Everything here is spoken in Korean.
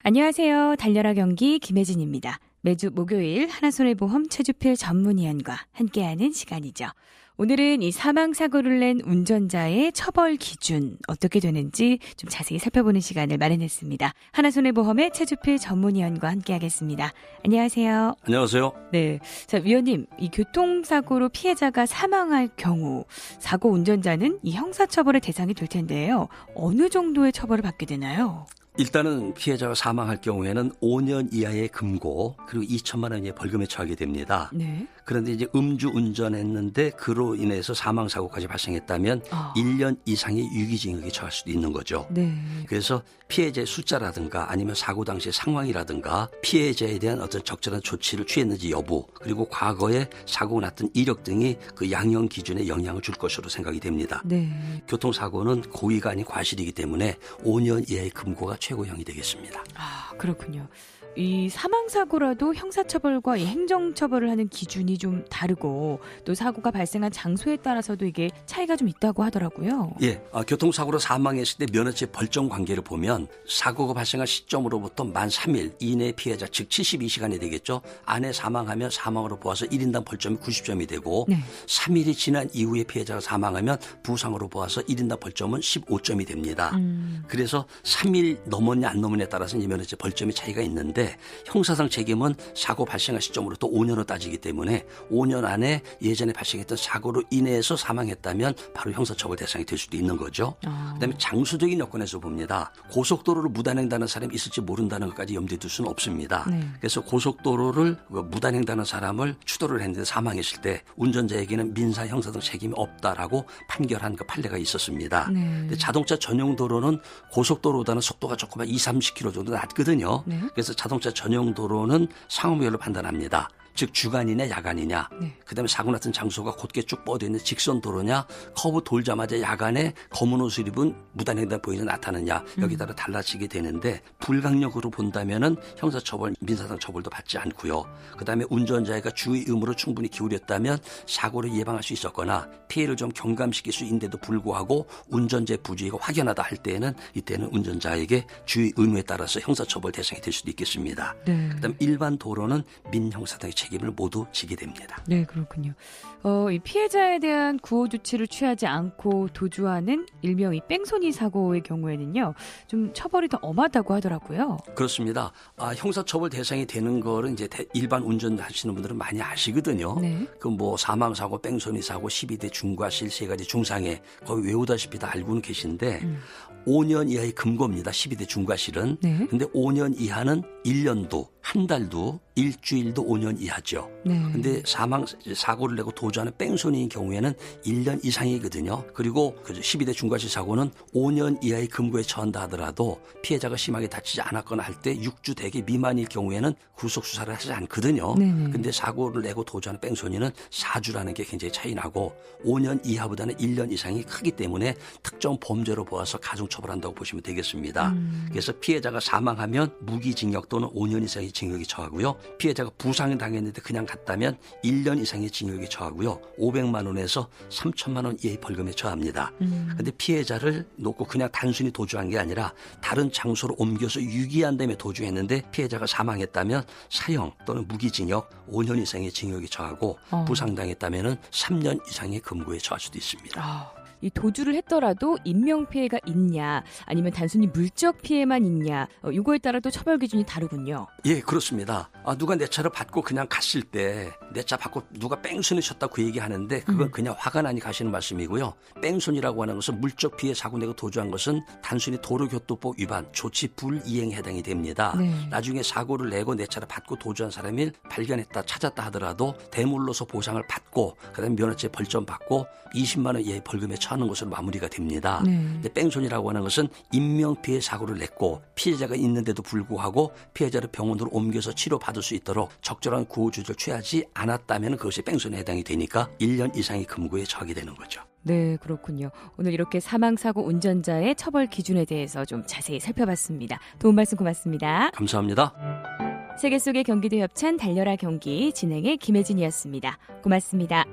안녕하세요. 달려라 경기 김혜진입니다. 매주 목요일 하나손해보험 최주필 전문위원과 함께하는 시간이죠. 오늘은 이 사망사고를 낸 운전자의 처벌 기준 어떻게 되는지 좀 자세히 살펴보는 시간을 마련했습니다. 하나손해보험의 최주필 전문위원과 함께하겠습니다. 안녕하세요. 안녕하세요. 네, 자 위원님, 이 교통사고로 피해자가 사망할 경우 사고 운전자는 이 형사처벌의 대상이 될 텐데요. 어느 정도의 처벌을 받게 되나요? 일단은 피해자가 사망할 경우에는 5년 이하의 금고 그리고 2천만 원 이하의 벌금에 처하게 됩니다. 네. 그런데 이제 음주운전했는데 그로 인해서 사망사고까지 발생했다면 1년 이상의 유기징역에 처할 수도 있는 거죠. 네. 그래서 피해자의 숫자라든가 아니면 사고 당시의 상황이라든가 피해자에 대한 어떤 적절한 조치를 취했는지 여부 그리고 과거에 사고가 났던 이력 등이 그 양형 기준에 영향을 줄 것으로 생각이 됩니다. 네. 교통사고는 고의가 아닌 과실이기 때문에 5년 이하의 금고가 최고형이 되겠습니다. 아, 그렇군요. 이 사망사고라도 형사처벌과 이 행정처벌을 하는 기준이 좀 다르고 또 사고가 발생한 장소에 따라서도 이게 차이가 좀 있다고 하더라고요. 예, 교통사고로 사망했을 때 면허죄 벌정 관계를 보면 사고가 발생한 시점으로부터 만 3일 이내 피해자 즉 72시간이 되겠죠. 안에 사망하면 사망으로 보아서 1인당 벌점이 90점이 되고 3일이 지난 이후에 피해자가 사망하면 부상으로 보아서 1인당 벌점은 15점이 됩니다. 그래서 3일 넘었냐 안 넘었냐에 따라서 이 면허죄 벌점이 차이가 있는데 형사상 책임은 사고 발생한 시점으로 또 5년으로 따지기 때문에 5년 안에 예전에 발생했던 사고로 인해서 사망했다면 바로 형사처벌 대상이 될 수도 있는 거죠. 그다음에 장수적인 여건에서 봅니다. 고속도로를 무단횡단하는 사람이 있을지 모른다는 것까지 염두에 둘 수는 없습니다. 그래서 고속도로를 무단횡단하는 사람을 추돌을 했는데 사망했을 때 운전자에게는 민사, 형사 등 책임이 없다라고 판결한 그 판례가 있었습니다. 근데 자동차 전용 도로는 고속도로보다는 속도가 조금 한 20-30km 정도 낮거든요. 그래서 자동차 전용 도로는 상황별로 판단합니다. 즉 주간이냐 야간이냐 그다음에 사고 났던 장소가 곧게 쭉 뻗어 있는 직선 도로냐 커브 돌자마자 야간에 검은 옷을 입은 무단횡단 보이는 나타나냐 여기에 따라 달라지게 되는데 불강력으로 본다면은 형사처벌 민사상 처벌도 받지 않고요. 그다음에 운전자가 주의 의무를 충분히 기울였다면 사고를 예방할 수 있었거나 피해를 좀 경감시킬 수 있는데도 불구하고 운전자의 부주의가 확연하다 할 때에는 이때는 운전자에게 주의 의무에 따라서 형사처벌 대상이 될 수도 있겠습니다. 그다음 일반 도로는 민형사 등의 책임을 모두 지게 됩니다. 네, 그렇군요. 이 피해자에 대한 구호 조치를 취하지 않고 도주하는 일명 이 뺑소니 사고의 경우에는요, 좀 처벌이 더 엄하다고 하더라고요. 그렇습니다. 형사처벌 대상이 되는 거는 이제 일반 운전하시는 분들은 많이 아시거든요. 그 뭐 사망 사고, 뺑소니 사고, 12대 중과실, 3가지 중상해 거의 외우다시피 다 알고는 계신데 5년 이하의 금고입니다. 12대 중과실은. 근데 5년 이하는 1년도, 한 달도, 일주일도 5년 이하죠. 근데 사고를 내고 도주하는 뺑소니인 경우에는 1년 이상이거든요. 그리고 12대 중과실 사고는 5년 이하의 금고에 처한다 하더라도 피해자가 심하게 다치지 않았거나 할 때 6주 대기 미만일 경우에는 구속 수사를 하지 않거든요. 근데 사고를 내고 도주하는 뺑소니는 4주라는 게 굉장히 차이 나고 5년 이하보다는 1년 이상이 크기 때문에 특정 범죄로 보아서 가중처벌한다고 보시면 되겠습니다. 그래서 피해자가 사망하면 무기징역 또는 5년 이상의 징역이 처하고요. 피해자가 부상을 당했는데 그냥 갔다면 1년 이상의 징역에 처하고요. 500만 원에서 3천만 원 이하의 벌금에 처합니다. 그런데 피해자를 놓고 그냥 단순히 도주한 게 아니라 다른 장소로 옮겨서 유기한 다음에 도주했는데 피해자가 사망했다면 사형 또는 무기징역 5년 이상의 징역에 처하고 부상당했다면 3년 이상의 금고에 처할 수도 있습니다. 이 도주를 했더라도 인명피해가 있냐 아니면 단순히 물적 피해만 있냐 이거에 따라 또 처벌 기준이 다르군요. 예, 그렇습니다. 누가 내 차를 받고 그냥 갔을 때 내 차 받고 누가 뺑소니 쳤다 그 얘기하는데 그건 그냥 화가 나니 가시는 말씀이고요. 뺑소니라고 하는 것은 물적 피해 사고 내고 도주한 것은 단순히 도로교통법 위반 조치 불이행에 해당이 됩니다. 나중에 사고를 내고 내 차를 받고 도주한 사람이 발견했다 찾았다 하더라도 대물로서 보상을 받고 그다음에 면허죄 벌점 받고 20만 원 이하의 벌금에 처하는 것으로 마무리가 됩니다. 근데 뺑소니라고 하는 것은 인명피해 사고를 냈고 피해자가 있는데도 불구하고 피해자를 병원으로 옮겨서 치료받을 수 있도록 적절한 구호조치를 취하지 않았다면 그것이 뺑소니에 해당이 되니까 1년 이상의 금고에 처하게 되는 거죠. 네, 그렇군요. 오늘 이렇게 사망사고 운전자의 처벌 기준에 대해서 좀 자세히 살펴봤습니다. 도움 말씀 고맙습니다. 감사합니다. 세계 속의 경기도 협찬 달려라 경기 진행의 김혜진이었습니다. 고맙습니다.